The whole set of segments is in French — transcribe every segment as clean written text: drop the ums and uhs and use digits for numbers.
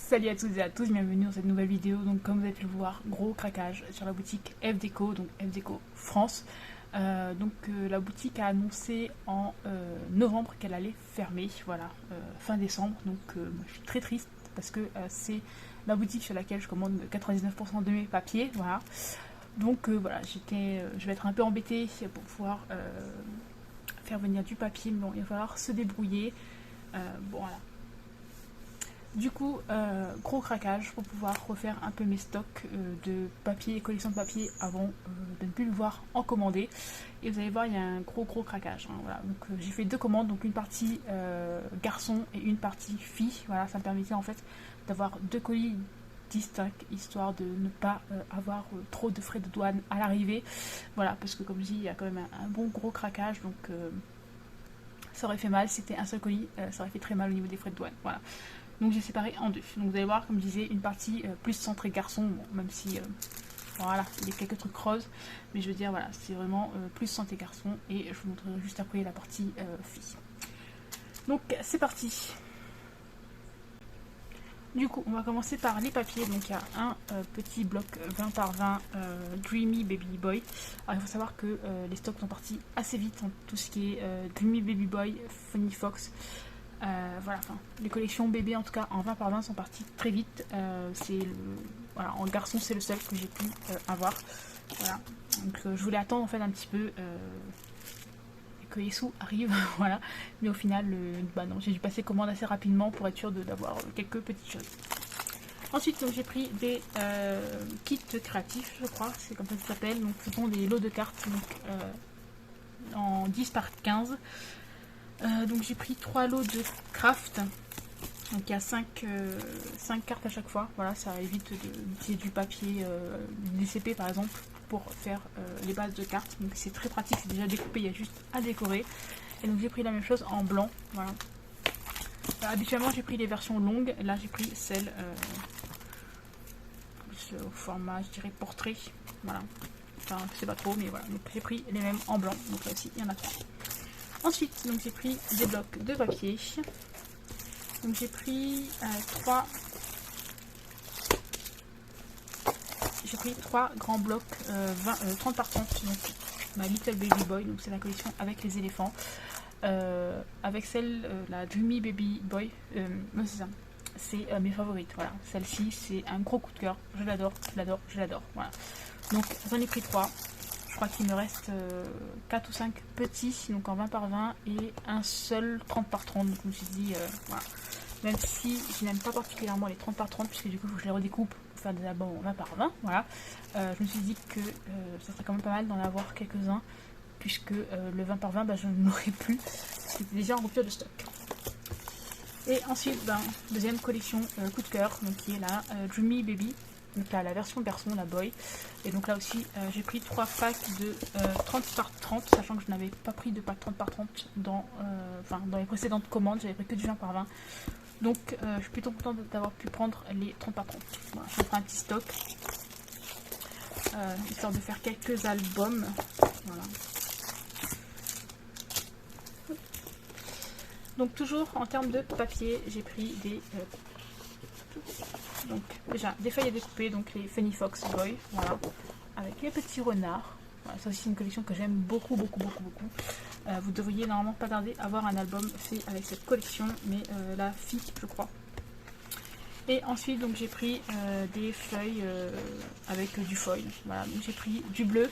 Salut à toutes et à tous, bienvenue dans cette nouvelle vidéo. Donc comme vous avez pu le voir, gros craquage sur la boutique FDeco, donc FDeco France. La boutique a annoncé en novembre qu'elle allait fermer, voilà, fin décembre. Donc moi, je suis très triste parce que c'est la boutique sur laquelle je commande 99% de mes papiers, voilà. Donc voilà, je vais être un peu embêtée pour pouvoir faire venir du papier, mais bon, il va falloir se débrouiller. Bon voilà. Du coup, gros craquage pour pouvoir refaire un peu mes stocks de papier, collection de papier avant de ne plus le voir en commandé. Et vous allez voir, il y a un gros craquage. Hein, voilà. Donc j'ai fait deux commandes, donc une partie garçon et une partie fille. Voilà, ça me permettait en fait d'avoir deux colis distincts, histoire de ne pas avoir trop de frais de douane à l'arrivée. Voilà, parce que comme je dis, il y a quand même un bon gros craquage, donc ça aurait fait mal. Si c'était un seul colis, ça aurait fait très mal au niveau des frais de douane. Voilà. Donc j'ai séparé en deux. Donc vous allez voir, comme je disais, une partie plus centrée garçon, bon, même si voilà, il y a quelques trucs roses, mais je veux dire voilà, c'est vraiment plus centré garçon, et je vous montrerai juste après la partie fille. Donc c'est parti. Du coup, on va commencer par les papiers. Donc il y a un petit bloc 20 par 20 Dreamy Baby Boy. Alors il faut savoir que les stocks sont partis assez vite en tout ce qui est Dreamy Baby Boy, Funny Fox. Voilà, enfin, les collections bébés en tout cas en 20 par 20 sont parties très vite. Voilà, en garçon c'est le seul que j'ai pu avoir. Voilà, donc je voulais attendre en fait un petit peu que les sous arrivent, voilà. Mais au final, bah non, j'ai dû passer commande assez rapidement pour être sûr d'avoir quelques petites choses. Ensuite, j'ai pris des kits créatifs, je crois, c'est comme ça que ça s'appelle. Donc ce sont des lots de cartes, donc en 10 par 15. Donc j'ai pris 3 lots de craft, donc il y a 5 cartes à chaque fois, voilà, ça évite d'utiliser du papier DCP par exemple pour faire les bases de cartes, donc c'est très pratique, c'est déjà découpé, il y a juste à décorer. Et donc j'ai pris la même chose en blanc, voilà. Alors, habituellement j'ai pris les versions longues, là j'ai pris celle plus au format, je dirais portrait, voilà, enfin je sais pas trop, mais voilà, donc j'ai pris les mêmes en blanc, donc là aussi il y en a 3. Ensuite, donc j'ai pris des blocs de papier. Donc j'ai pris 3 grands blocs 30 par 30. Donc ma Little Baby Boy, donc c'est la collection avec les éléphants. Avec celle, la Dreamy Baby Boy, non c'est ça. C'est mes favorites, voilà. Celle-ci, c'est un gros coup de cœur. Je l'adore, voilà. Donc j'en ai pris 3. Je crois qu'il me reste 4 ou 5 petits, donc en 20 par 20, et un seul 30 par 30. Donc je me suis dit, voilà. Même si je n'aime pas particulièrement les 30 par 30, puisque du coup il faut que je les redécoupe pour faire des albums en 20 par 20, voilà. Je me suis dit que ça serait quand même pas mal d'en avoir quelques-uns, puisque le 20 par 20, bah, je ne l'aurai plus, c'était déjà en rupture de stock. Et ensuite, deuxième collection coup de cœur, donc qui est la Dreamy Baby. Donc là, la version garçon, la boy. Et donc là aussi, j'ai pris 3 packs de 30 par 30, sachant que je n'avais pas pris de pack 30 par 30 dans les précédentes commandes, j'avais pris que du 20 par 20. Donc je suis plutôt contente d'avoir pu prendre les 30 par 30. Voilà, je me ferai un petit stock, histoire de faire quelques albums. Voilà. Donc toujours en termes de papier, j'ai pris des... donc déjà des feuilles à découper, donc les Funny Fox Boy, voilà, avec les petits renards. Voilà, ça aussi c'est une collection que j'aime beaucoup. Vous devriez normalement pas tarder à avoir un album fait avec cette collection, mais la fille je crois. Et ensuite donc j'ai pris des feuilles avec du foil. Voilà, donc j'ai pris du bleu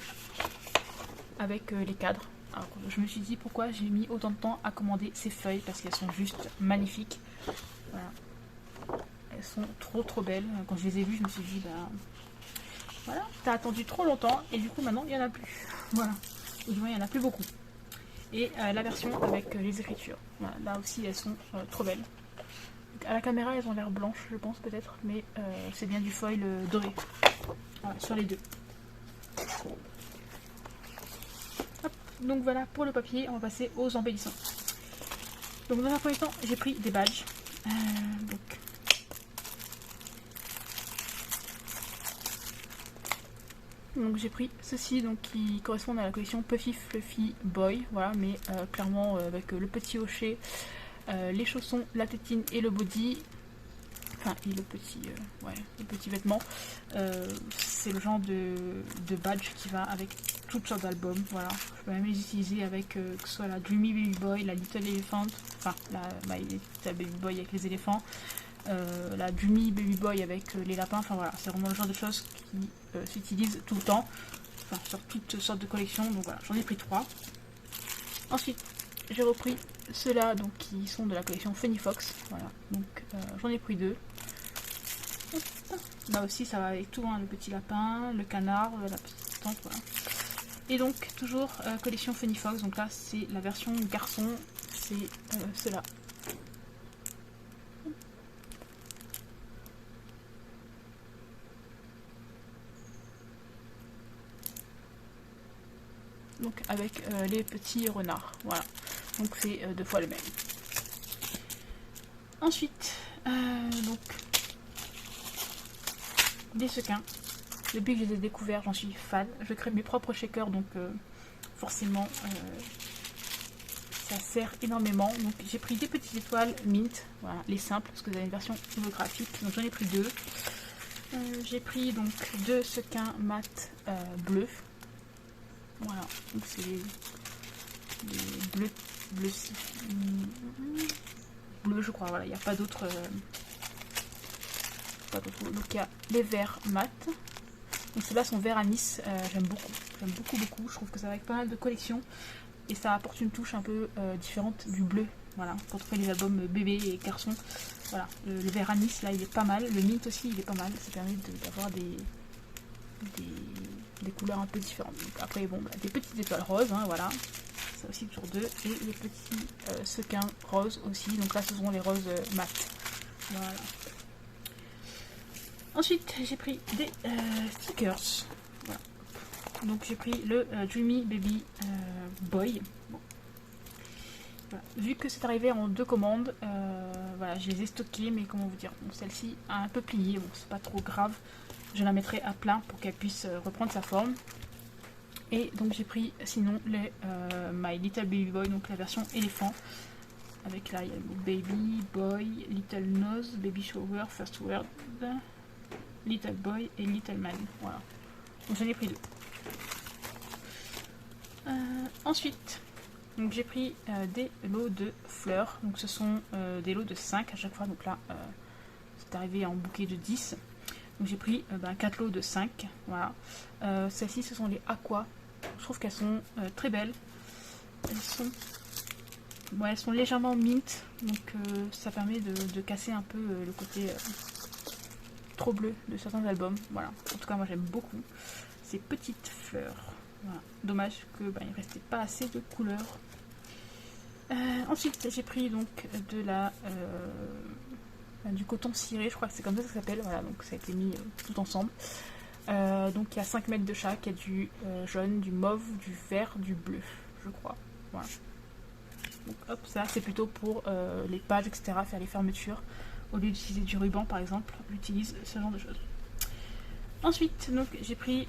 avec les cadres. Alors je me suis dit pourquoi j'ai mis autant de temps à commander ces feuilles, parce qu'elles sont juste magnifiques. Voilà. Elles sont trop belles. Quand je les ai vues, je me suis dit, voilà, t'as attendu trop longtemps, et du coup maintenant il n'y en a plus. Voilà. Ou du moins il n'y en a plus beaucoup. Et la version avec les écritures. Voilà. Là aussi elles sont trop belles. Donc, à la caméra elles ont l'air blanches, je pense peut-être, mais c'est bien du foil doré. Voilà, sur les deux. Hop. Donc voilà pour le papier, on va passer aux embellissants. Donc dans un premier temps, j'ai pris des badges. Donc j'ai pris ceci, donc qui correspond à la collection Puffy Fluffy Boy, voilà, mais clairement avec le petit hochet, les chaussons, la tétine et le body. Enfin, et ouais, le petit vêtement. C'est le genre de badge qui va avec toutes sortes d'albums. Voilà. Je peux même les utiliser avec que ce soit la Dreamy Baby Boy, la Little Elephant, enfin la Little Baby Boy avec les éléphants, la Dreamy Baby Boy avec les lapins. Enfin voilà, c'est vraiment le genre de choses qui s'utilisent tout le temps. Enfin, sur toutes sortes de collections. Donc voilà, j'en ai pris 3. Ensuite, j'ai repris ceux-là donc qui sont de la collection Funny Fox. Voilà, donc j'en ai pris 2. Là aussi ça va avec tout, hein, le petit lapin, le canard, la petite tante, voilà. Et donc toujours collection Funny Fox, donc là c'est la version garçon, c'est ceux-là. Donc avec les petits renards, voilà. Donc c'est 2 fois le même. Ensuite, donc des sequins. Depuis que je les ai découverts, j'en suis fan. Je crée mes propres shakers, donc forcément ça sert énormément. Donc j'ai pris des petites étoiles mint, voilà, les simples, parce que vous avez une version holographique. Donc j'en ai pris 2. J'ai pris donc 2 sequins mat bleus. Voilà, donc c'est des bleus je crois, voilà, il n'y a pas d'autres. Donc il y a les verts mat. Donc ceux-là sont verts anis, j'aime beaucoup, je trouve que ça va avec pas mal de collections et ça apporte une touche un peu différente du bleu, voilà, quand on fait les albums bébé et garçon, voilà, le vert anis là il est pas mal, le mint aussi il est pas mal, ça permet d'avoir des couleurs un peu différentes. Donc après bon, bah, des petites étoiles roses, hein, voilà, ça aussi toujours 2, et les petits sequins roses aussi, donc là ce seront les roses mat, voilà. Ensuite, j'ai pris des stickers. Voilà. Donc j'ai pris le Dreamy Baby Boy. Bon. Voilà. Vu que c'est arrivé en 2 commandes, voilà, je les ai stockés, mais comment vous dire, bon, celle-ci a un peu plié, bon c'est pas trop grave. Je la mettrai à plein pour qu'elle puisse reprendre sa forme. Et donc j'ai pris sinon les My Little Baby Boy, donc la version éléphant. Avec là il y a le mot Baby Boy, Little Nose, Baby Shower, First Word, Little Boy et Little Man. Voilà. Donc j'en ai pris 2. Ensuite, donc j'ai pris des lots de fleurs. Donc ce sont des lots de 5 à chaque fois. Donc là, c'est arrivé en bouquet de 10. Donc j'ai pris 4 lots de 5. Voilà. Celles-ci, ce sont les aqua. Je trouve qu'elles sont très belles. Elles sont légèrement mint. Donc ça permet de casser un peu le côté trop bleu de certains albums. Voilà. En tout cas, moi j'aime beaucoup ces petites fleurs. Voilà. Dommage que il ne restait pas assez de couleurs. Ensuite, j'ai pris donc de la du coton ciré, je crois que c'est comme ça que ça s'appelle. Voilà, donc ça a été mis tout ensemble. Donc il y a 5 mètres de chaque. Il y a du jaune, du mauve, du vert, du bleu, je crois. Voilà. Donc hop, ça c'est plutôt pour les pages, etc. Faire les fermetures. Au lieu d'utiliser du ruban par exemple, j'utilise ce genre de choses. Ensuite, donc j'ai pris,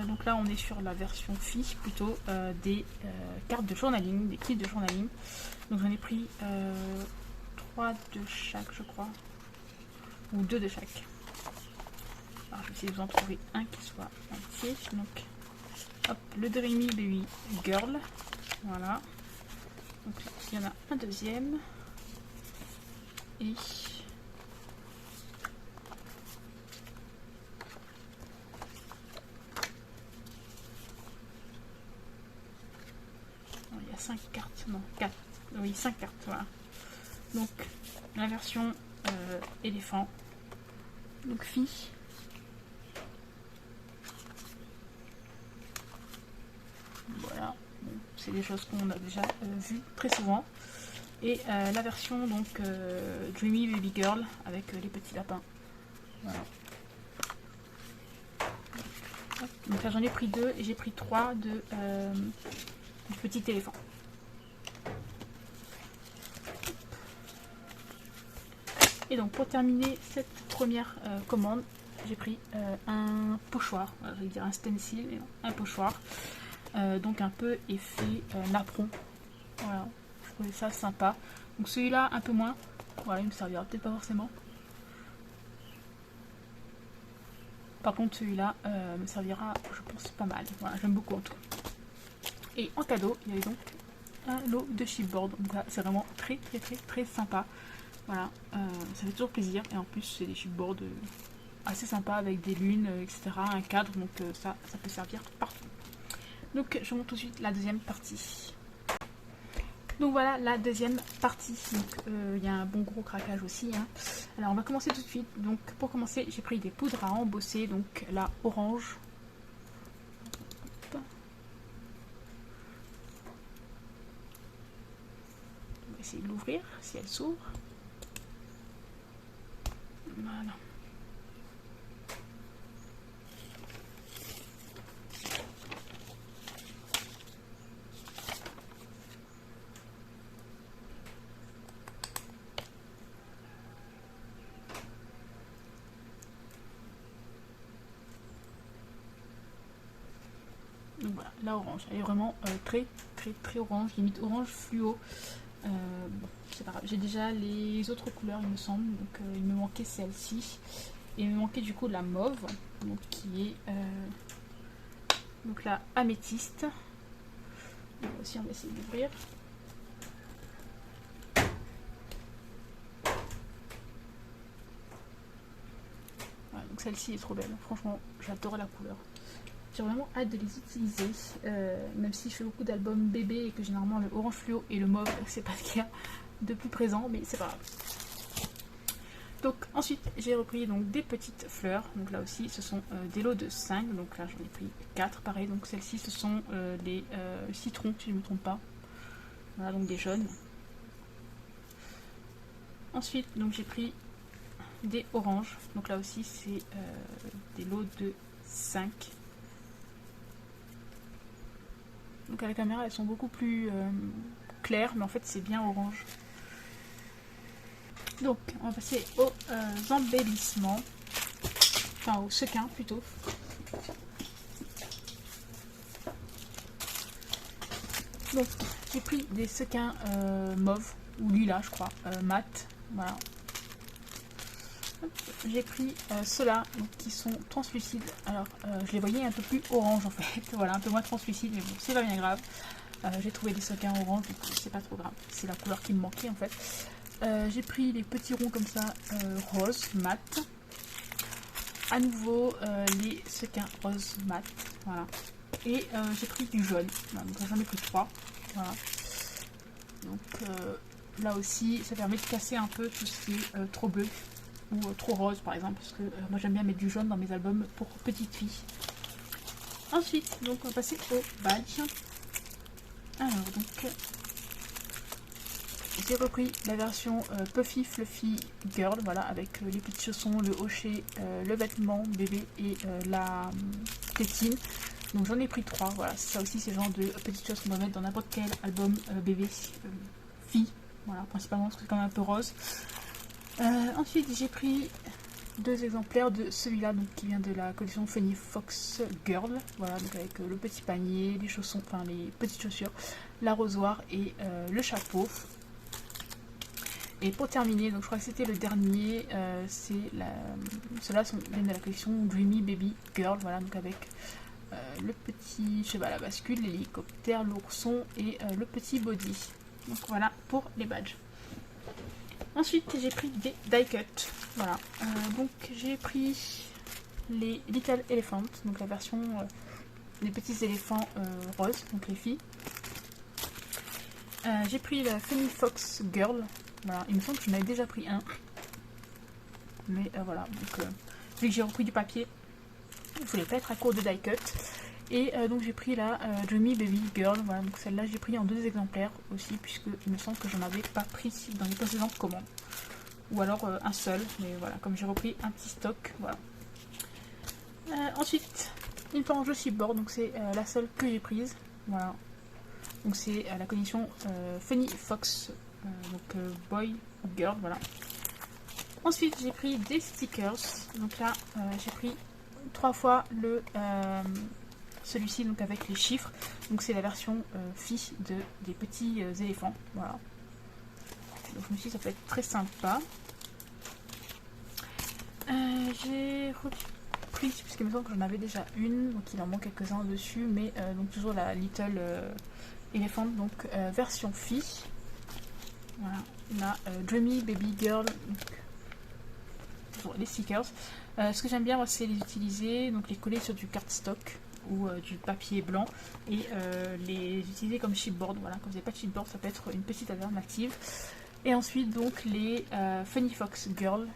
donc là on est sur la version fille plutôt, des cartes de journaling, des kits de journaling. Donc j'en ai pris 3 de chaque je crois, ou 2 de chaque. Alors je vais essayer de vous en trouver un qui soit entier. Donc hop, le Dreamy Baby Girl, voilà. Donc il y en a un deuxième. Et il y a 5 cartes, non 4, oui 5 cartes, voilà. Donc la version éléphant, donc fille. Voilà, bon, c'est des choses qu'on a déjà vues très souvent. Et la version donc Dreamy Baby Girl avec les petits lapins. Voilà. Donc là j'en ai pris 2 et j'ai pris 3 de du petit éléphant. Et donc pour terminer cette première commande, j'ai pris un pochoir, je vais dire un stencil, mais non, un pochoir. Donc un peu effet napperon. Voilà, je trouvais ça sympa. Donc celui-là un peu moins. Voilà, il me servira peut-être pas forcément. Par contre celui-là me servira, je pense, pas mal. Voilà, j'aime beaucoup en tout cas. Et en cadeau, il y avait donc un lot de chipboard. Donc là, c'est vraiment très sympa. Voilà, ça fait toujours plaisir. Et en plus, c'est des chipboards assez sympas avec des lunes, etc. Un cadre, donc ça peut servir partout. Donc je montre tout de suite la deuxième partie. Donc voilà la deuxième partie. Donc il y a un bon gros craquage aussi. Hein. Alors on va commencer tout de suite. Donc pour commencer, j'ai pris des poudres à embosser. Donc la orange. On va essayer de l'ouvrir si elle s'ouvre. Voilà. Donc voilà, la orange, elle est vraiment très orange, limite orange fluo. Bon, c'est pas grave, j'ai déjà les autres couleurs il me semble, donc il me manquait celle-ci. Et il me manquait du coup la mauve, donc qui est donc la améthyste. Donc aussi on va essayer d'ouvrir. Voilà, donc celle-ci est trop belle, franchement j'adore la couleur. J'ai vraiment hâte de les utiliser, même si je fais beaucoup d'albums bébés et que généralement le orange fluo et le mauve c'est pas ce qu'il y a de plus présent, mais c'est pas grave. Donc ensuite j'ai repris donc des petites fleurs, donc là aussi ce sont des lots de 5, donc là j'en ai pris 4 pareil, donc celles-ci ce sont les citrons si je ne me trompe pas, voilà donc des jaunes. Ensuite donc j'ai pris des oranges, donc là aussi c'est des lots de 5. Donc à la caméra elles sont beaucoup plus claires, mais en fait c'est bien orange. Donc on va passer aux embellissements, enfin aux sequins plutôt. Donc j'ai pris des sequins mauve ou lilas je crois, mat, voilà. J'ai pris ceux-là qui sont translucides. Alors je les voyais un peu plus orange en fait, voilà, un peu moins translucides, mais bon c'est pas bien grave. J'ai trouvé des sequins orange, donc c'est pas trop grave, c'est la couleur qui me manquait en fait. J'ai pris les petits ronds comme ça, rose mat. À nouveau les sequins rose mat, voilà. Et j'ai pris du jaune, voilà, donc j'en ai pris 3, voilà. Donc là aussi ça permet de casser un peu tout ce qui est trop bleu ou trop rose par exemple, parce que moi j'aime bien mettre du jaune dans mes albums pour petites filles. Ensuite donc on va passer au badge. Alors donc j'ai repris la version Puffy Fluffy Girl, voilà, avec les petits chaussons, le hochet, le vêtement bébé et la tétine. Donc j'en ai pris 3, voilà, ça aussi c'est le genre de petites choses qu'on va mettre dans n'importe quel album bébé, fille, voilà, principalement parce que c'est quand même un peu rose. Ensuite j'ai pris 2 exemplaires de celui-là, donc qui vient de la collection Funny Fox Girl, voilà, donc avec le petit panier, les chaussons, enfin les petites chaussures, l'arrosoir et le chapeau. Et pour terminer, donc je crois que c'était le dernier, ceux-là viennent de la collection Dreamy Baby Girl, voilà, donc avec le petit cheval à bascule, l'hélicoptère, l'ourson et le petit body. Donc voilà pour les badges. Ensuite j'ai pris des die cut, voilà, donc j'ai pris les Little Elephant, donc la version des petits éléphants roses, donc les filles. J'ai pris la Funny Fox Girl. Voilà, il me semble que j'en avais déjà pris un. Mais voilà, donc vu que j'ai repris du papier, il ne voulait pas être à court de die cut. Et donc j'ai pris la Dreamy Baby Girl. Voilà, donc celle-là j'ai pris en 2 exemplaires aussi, puisque il me semble que j'en avais pas pris dans les précédentes commandes. Ou alors un seul, mais voilà, comme j'ai repris un petit stock, voilà. Ensuite, une planche de chipboard, donc c'est la seule que j'ai prise. Voilà. Donc c'est la collection Funny Fox. Donc boy ou girl, voilà. Ensuite j'ai pris des stickers, donc là j'ai pris 3 fois celui-ci, donc avec les chiffres, donc c'est la version fille des petits éléphants, voilà. Donc je me suis dit ça peut être très sympa. J'ai pris, puisqu'il me semble que j'en avais déjà une, donc il en manque quelques-uns dessus, mais donc toujours la Little Elephant, donc version fille. Voilà, la Dreamy Baby Girl, donc toujours les stickers. Ce que j'aime bien, moi, c'est les utiliser, donc les coller sur du cardstock ou du papier blanc et les utiliser comme chipboard. Voilà, quand vous n'avez pas de chipboard, ça peut être une petite alternative. Et ensuite, donc les Funny Fox Girl,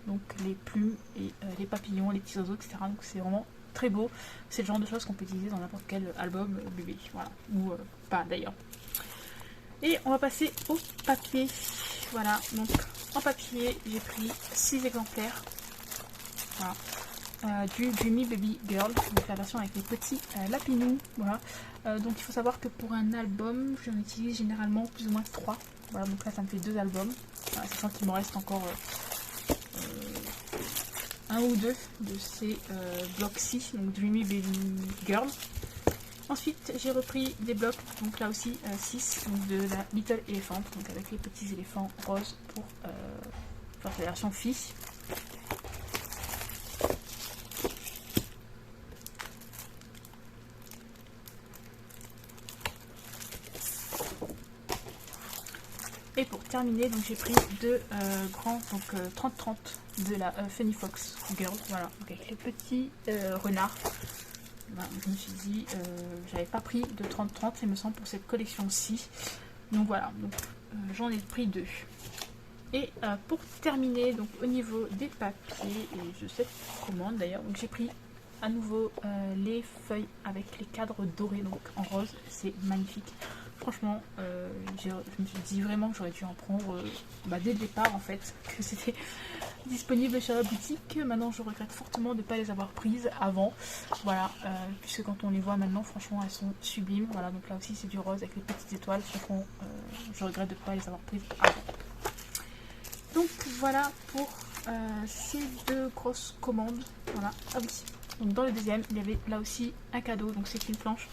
donc les plumes et les papillons, les petits oiseaux, etc. Donc c'est vraiment très beau. C'est le genre de choses qu'on peut utiliser dans n'importe quel album bébé, voilà, ou pas d'ailleurs. Et on va passer au papier. Voilà, donc en papier, j'ai pris 6 exemplaires. Voilà. Du Dreamy Baby Girl, donc la version avec les petits lapinous. Voilà. Donc il faut savoir que pour un album, j'en utilise généralement plus ou moins 3. Voilà, donc là ça me fait 2 albums. Voilà, sachant qu'il me reste encore un ou deux de ces blocs 6, donc Dreamy Baby Girl. Ensuite j'ai repris des blocs, donc là aussi 6, donc de la Little Elephant, donc avec les petits éléphants roses pour faire la version fille. Et pour terminer, donc j'ai pris deux grands, donc 30-30 de la Funny Fox Girl, voilà, donc avec les petits renards. Voilà, je me suis dit, j'avais pas pris de 30-30, il me semble, pour cette collection-ci. Donc voilà, donc j'en ai pris 2. Et pour terminer, donc au niveau des papiers et de cette commande d'ailleurs, donc j'ai pris à nouveau les feuilles avec les cadres dorés, donc en rose, c'est magnifique. Franchement, je me suis dit vraiment que j'aurais dû en prendre dès le départ en fait, que c'était disponible chez la boutique. Maintenant, je regrette fortement de ne pas les avoir prises avant. Voilà, puisque quand on les voit maintenant, franchement, elles sont sublimes. Voilà, donc là aussi, c'est du rose avec les petites étoiles. Franchement, je regrette de ne pas les avoir prises avant. Donc voilà pour ces 2 grosses commandes. Voilà, ah oui. Donc dans le deuxième, il y avait là aussi un cadeau. Donc c'est une planche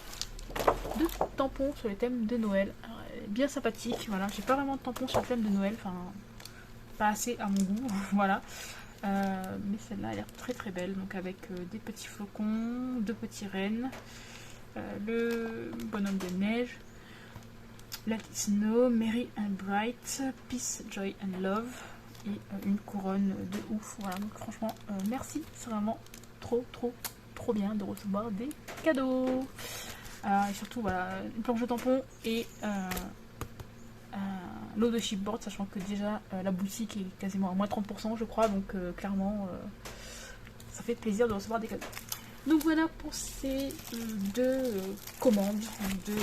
de tampons sur le thème de Noël. Alors, bien sympathique, voilà. J'ai pas vraiment de tampons sur le thème de Noël, enfin pas assez à mon goût, voilà. Mais celle-là a l'air très très belle, donc avec des petits flocons, 2 petits rennes, le bonhomme de neige, Let It Snow, Merry and Bright, Peace, Joy and Love et une couronne de ouf. Voilà, donc franchement merci, c'est vraiment trop bien de recevoir des cadeaux. Et surtout voilà, une planche de tampons et l'eau de chipboard, sachant que déjà la boutique est quasiment à moins 30% je crois, donc clairement ça fait plaisir de recevoir des cadeaux. Donc voilà pour ces 2 commandes, 2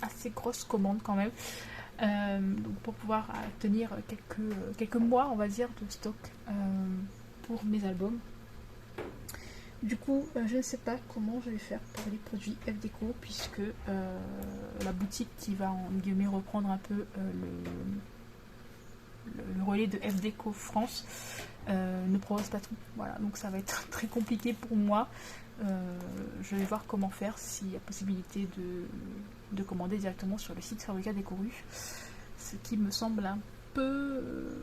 assez grosses commandes quand même, donc pour pouvoir tenir quelques mois on va dire de stock pour mes albums. Du coup, je ne sais pas comment je vais faire pour les produits FDeco, puisque la boutique qui va en guillemets reprendre un peu le relais de FDeco France ne propose pas tout. Voilà, donc ça va être très compliqué pour moi. Je vais voir comment faire, s'il y a possibilité de commander directement sur le site Fabrica Décoru, ce qui me semble un peu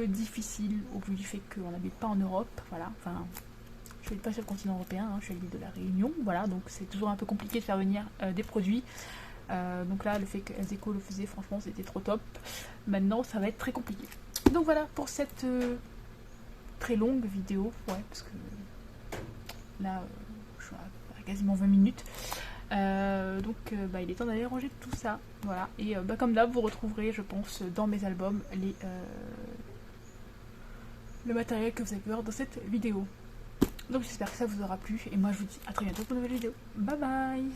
difficile au vu du fait qu'on n'habite pas en Europe. Voilà, enfin. Je suis pas sur le continent européen, hein, je suis à l'île de la Réunion, voilà, donc c'est toujours un peu compliqué de faire venir des produits. Donc là, le fait que FDeco le faisait, franchement, c'était trop top. Maintenant, ça va être très compliqué. Donc voilà pour cette très longue vidéo, ouais, parce que là, je suis à quasiment 20 minutes. Donc il est temps d'aller ranger tout ça, voilà. Et comme d'hab, vous retrouverez, je pense, dans mes albums le matériel que vous avez pu voir dans cette vidéo. Donc j'espère que ça vous aura plu et moi je vous dis à très bientôt pour une nouvelle vidéo. Bye bye.